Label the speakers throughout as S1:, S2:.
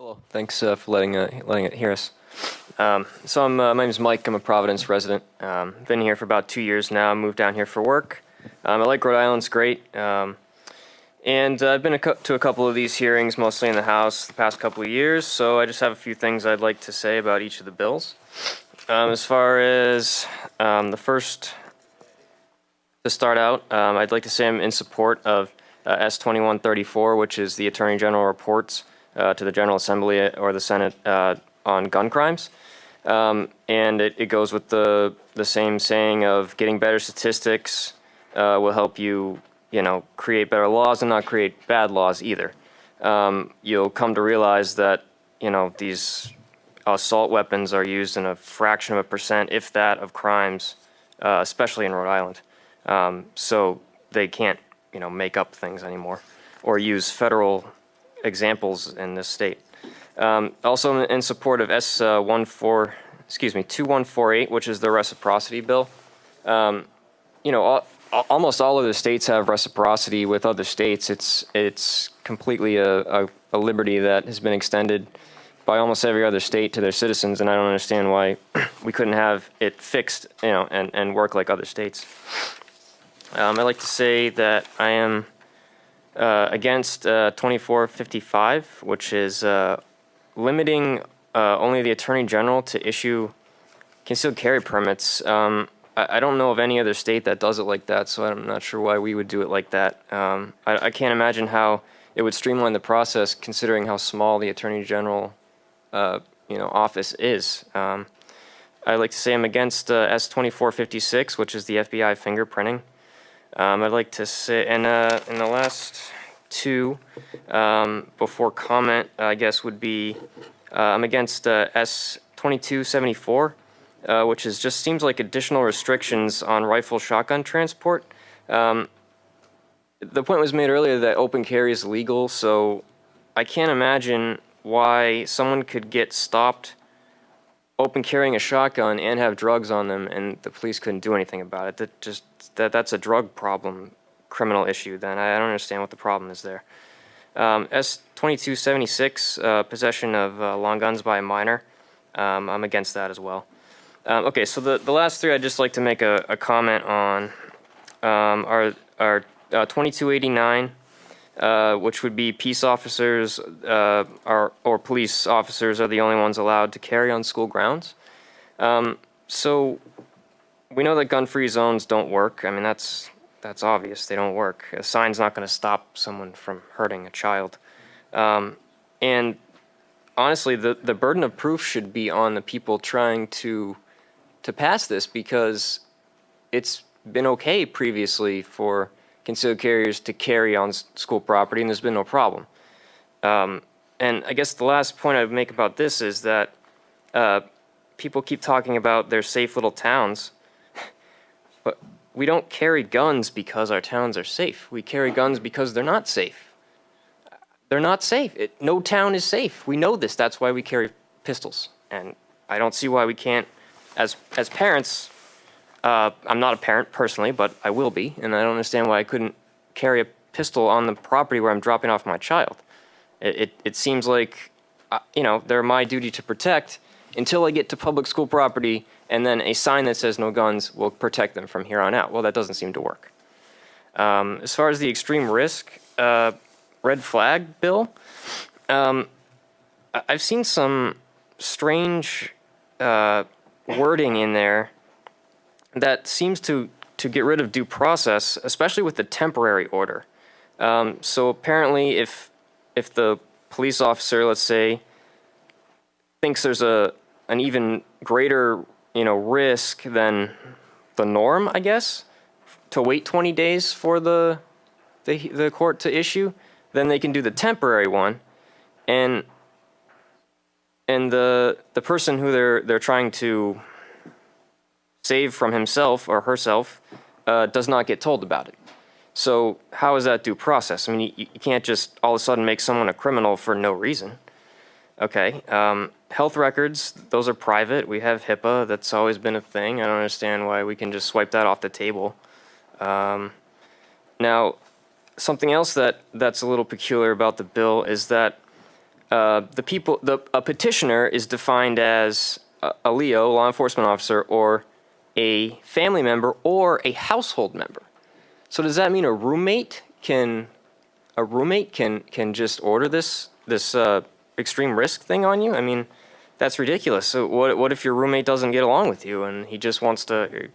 S1: Hello. Thanks for letting it hear us. My name is Mike. I'm a Providence resident. Been here for about 2 years now. Moved down here for work. I like Rhode Island. It's great. And I've been to a couple of these hearings, mostly in the House, the past couple of years. So I just have a few things I'd like to say about each of the bills. As far as the first, to start out, I'd like to say I'm in support of S-2134, which is the Attorney General reports to the General Assembly or the Senate on gun crimes. And it goes with the same saying of getting better statistics will help you, create better laws and not create bad laws either. You'll come to realize that, these assault weapons are used in a fraction of a percent, if that, of crimes, especially in Rhode Island. So they can't, make up things anymore or use federal examples in this state. Also in support of S2148, which is the reciprocity bill. Almost all of the states have reciprocity with other states. It's completely a liberty that has been extended by almost every other state to their citizens, and I don't understand why we couldn't have it fixed, and work like other states. I'd like to say that I am against 2455, which is limiting only the Attorney General to issue concealed carry permits. I don't know of any other state that does it like that, so I'm not sure why we would do it like that. I can't imagine how it would streamline the process, considering how small the Attorney General, office is. I'd like to say I'm against S2456, which is the FBI fingerprinting. I'd like to say, and in the last two, before comment, I guess would be, I'm against S2274, which just seems like additional restrictions on rifle shotgun transport. The point was made earlier that open carry is legal, so I can't imagine why someone could get stopped open carrying a shotgun and have drugs on them, and the police couldn't do anything about it. That's a drug problem, criminal issue. Then I don't understand what the problem is there. S2276, possession of long guns by a minor. I'm against that as well. Okay, so the last three I'd just like to make a comment on are 2289, which would be peace officers or police officers are the only ones allowed to carry on school grounds. So we know that gun-free zones don't work. I mean, that's obvious. They don't work. A sign's not going to stop someone from hurting a child. And honestly, the burden of proof should be on the people trying to pass this, because it's been okay previously for concealed carriers to carry on school property, and there's been no problem. And I guess the last point I'd make about this is that people keep talking about their safe little towns, but we don't carry guns because our towns are safe. We carry guns because they're not safe. They're not safe. No town is safe. We know this. That's why we carry pistols. And I don't see why we can't, as parents, I'm not a parent personally, but I will be, and I don't understand why I couldn't carry a pistol on the property where I'm dropping off my child. It seems like, they're my duty to protect until I get to public school property, and then a sign that says no guns will protect them from here on out. Well, that doesn't seem to work. As far as the extreme risk red flag bill, I've seen some strange wording in there that seems to get rid of due process, especially with the temporary order. So apparently if the police officer, let's say, thinks there's an even greater, risk than the norm, I guess, to wait 20 days for the court to issue, then they can do the temporary one, and the person who they're trying to save from himself or herself does not get told about it. So how is that due process? I mean, you can't just all of a sudden make someone a criminal for no reason. Okay, health records, those are private. We have HIPAA. That's always been a thing. I don't understand why we can just swipe that off the table. Now, something else that's a little peculiar about the bill is that a petitioner is defined as a Leo, law enforcement officer, or a family member, or a household member. So does that mean a roommate can just order this extreme risk thing on you? I mean, that's ridiculous. So what if your roommate doesn't get along with you and he just wants to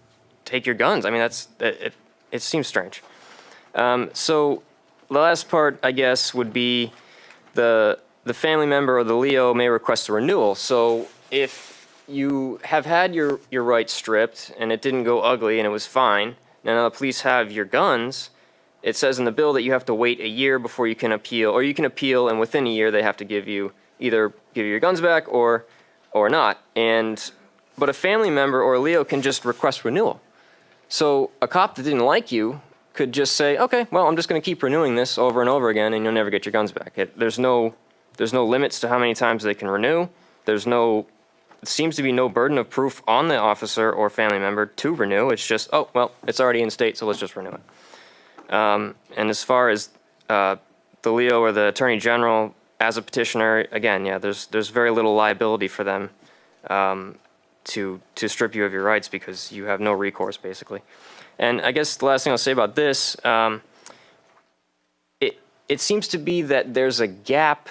S1: take your guns? I mean, it seems strange. So the last part, I guess, would be the family member or the Leo may request a renewal. So if you have had your rights stripped and it didn't go ugly and it was fine, now the police have your guns, it says in the bill that you have to wait a year before you can appeal, or you can appeal and within a year they have to give you your guns back or not. But a family member or a Leo can just request renewal. So a cop that didn't like you could just say, okay, well, I'm just going to keep renewing this over and over again, and you'll never get your guns back. There's no limits to how many times they can renew. It seems to be no burden of proof on the officer or family member to renew. It's just, oh, well, it's already in state, so let's just renew it. And as far as the Leo or the Attorney General as a petitioner, again, yeah, there's very little liability for them to strip you of your rights because you have no recourse, basically. And I guess the last thing I'll say about this, it seems to be that there's a gap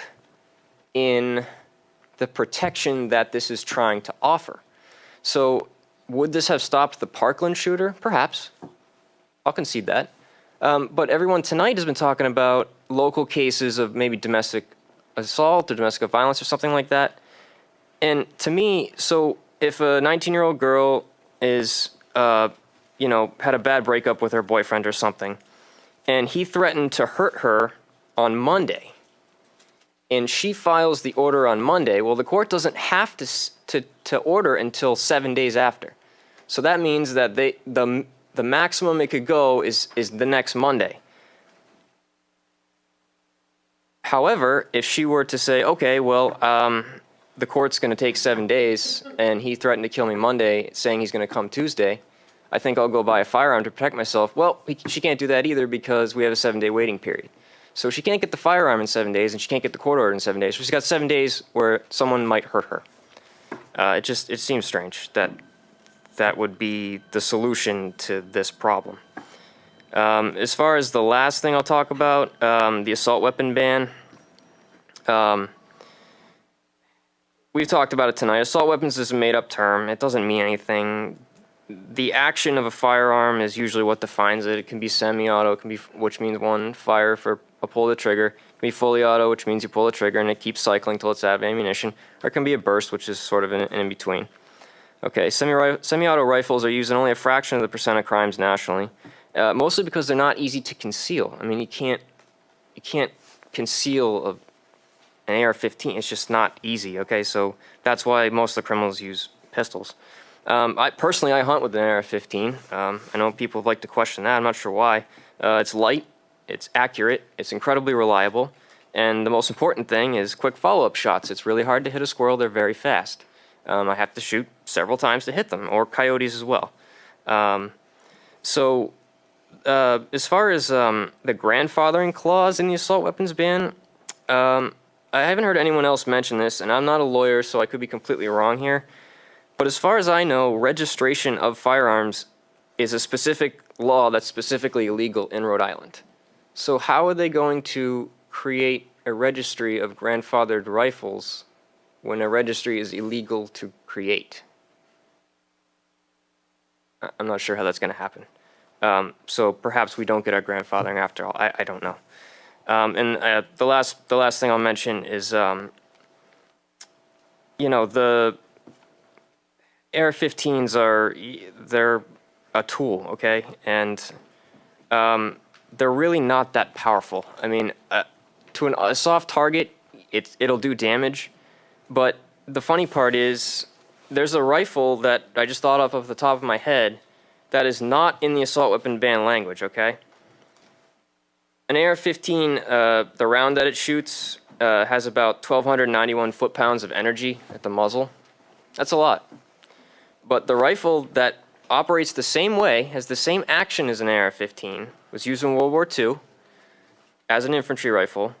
S1: in the protection that this is trying to offer. So would this have stopped the Parkland shooter? Perhaps. I'll concede that. But everyone tonight has been talking about local cases of maybe domestic assault or domestic violence or something like that. And to me, so if a 19-year-old girl is, had a bad breakup with her boyfriend or something, and he threatened to hurt her on Monday, and she files the order on Monday, well, the court doesn't have to order until 7 days after. So that means that the maximum it could go is the next Monday. However, if she were to say, okay, well, the court's going to take 7 days, and he threatened to kill me Monday, saying he's going to come Tuesday, I think I'll go buy a firearm to protect myself. Well, she can't do that either because we have a 7-day waiting period. So she can't get the firearm in 7 days, and she can't get the court order in 7 days. So she's got 7 days where someone might hurt her. It seems strange that would be the solution to this problem. As far as the last thing I'll talk about, the assault weapon ban, we've talked about it tonight. Assault weapons is a made-up term. It doesn't mean anything. The action of a firearm is usually what defines it. It can be semi-auto, which means one fire for a pull of the trigger. It can be fully auto, which means you pull the trigger and it keeps cycling till it's out of ammunition. Or it can be a burst, which is sort of in between. Okay, semi-auto rifles are used in only a fraction of the percent of crimes nationally, mostly because they're not easy to conceal. I mean, you can't conceal an AR-15. It's just not easy. Okay, so that's why most of the criminals use pistols. I hunt with an AR-15. I know people like to question that. I'm not sure why. It's light, it's accurate, it's incredibly reliable, and the most important thing is quick follow-up shots. It's really hard to hit a squirrel. They're very fast. I have to shoot several times to hit them, or coyotes as well. As far as the grandfathering clause in the assault weapons ban, I haven't heard anyone else mention this, and I'm not a lawyer, so I could be completely wrong here. But as far as I know, registration of firearms is a specific law that's specifically illegal in Rhode Island. So how are they going to create a registry of grandfathered rifles when a registry is illegal to create? I'm not sure how that's going to happen. So perhaps we don't get our grandfathering after all. I don't know. The last thing I'll mention is, the AR-15s they're a tool, okay, and they're really not that powerful. I mean, to a soft target, it'll do damage, but the funny part is there's a rifle that I just thought of off the top of my head that is not in the assault weapon ban language, okay? An AR-15, the round that it shoots has about 1,291 foot-pounds of energy at the muzzle. That's a lot. But the rifle that operates the same way, has the same action as an AR-15, was used in World War II as an infantry rifle,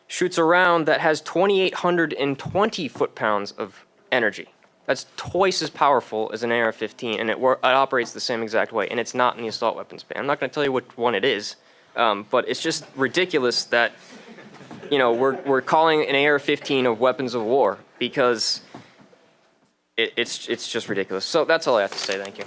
S1: shoots a round that has 2,820 foot-pounds of energy. That's twice as powerful as an AR-15, and it operates the same exact way, and it's not in the assault weapons ban. I'm not going to tell you which one it is, but it's just ridiculous that, you know, we're calling an AR-15 of weapons of war because it's just ridiculous. So that's all I have to say. Thank you.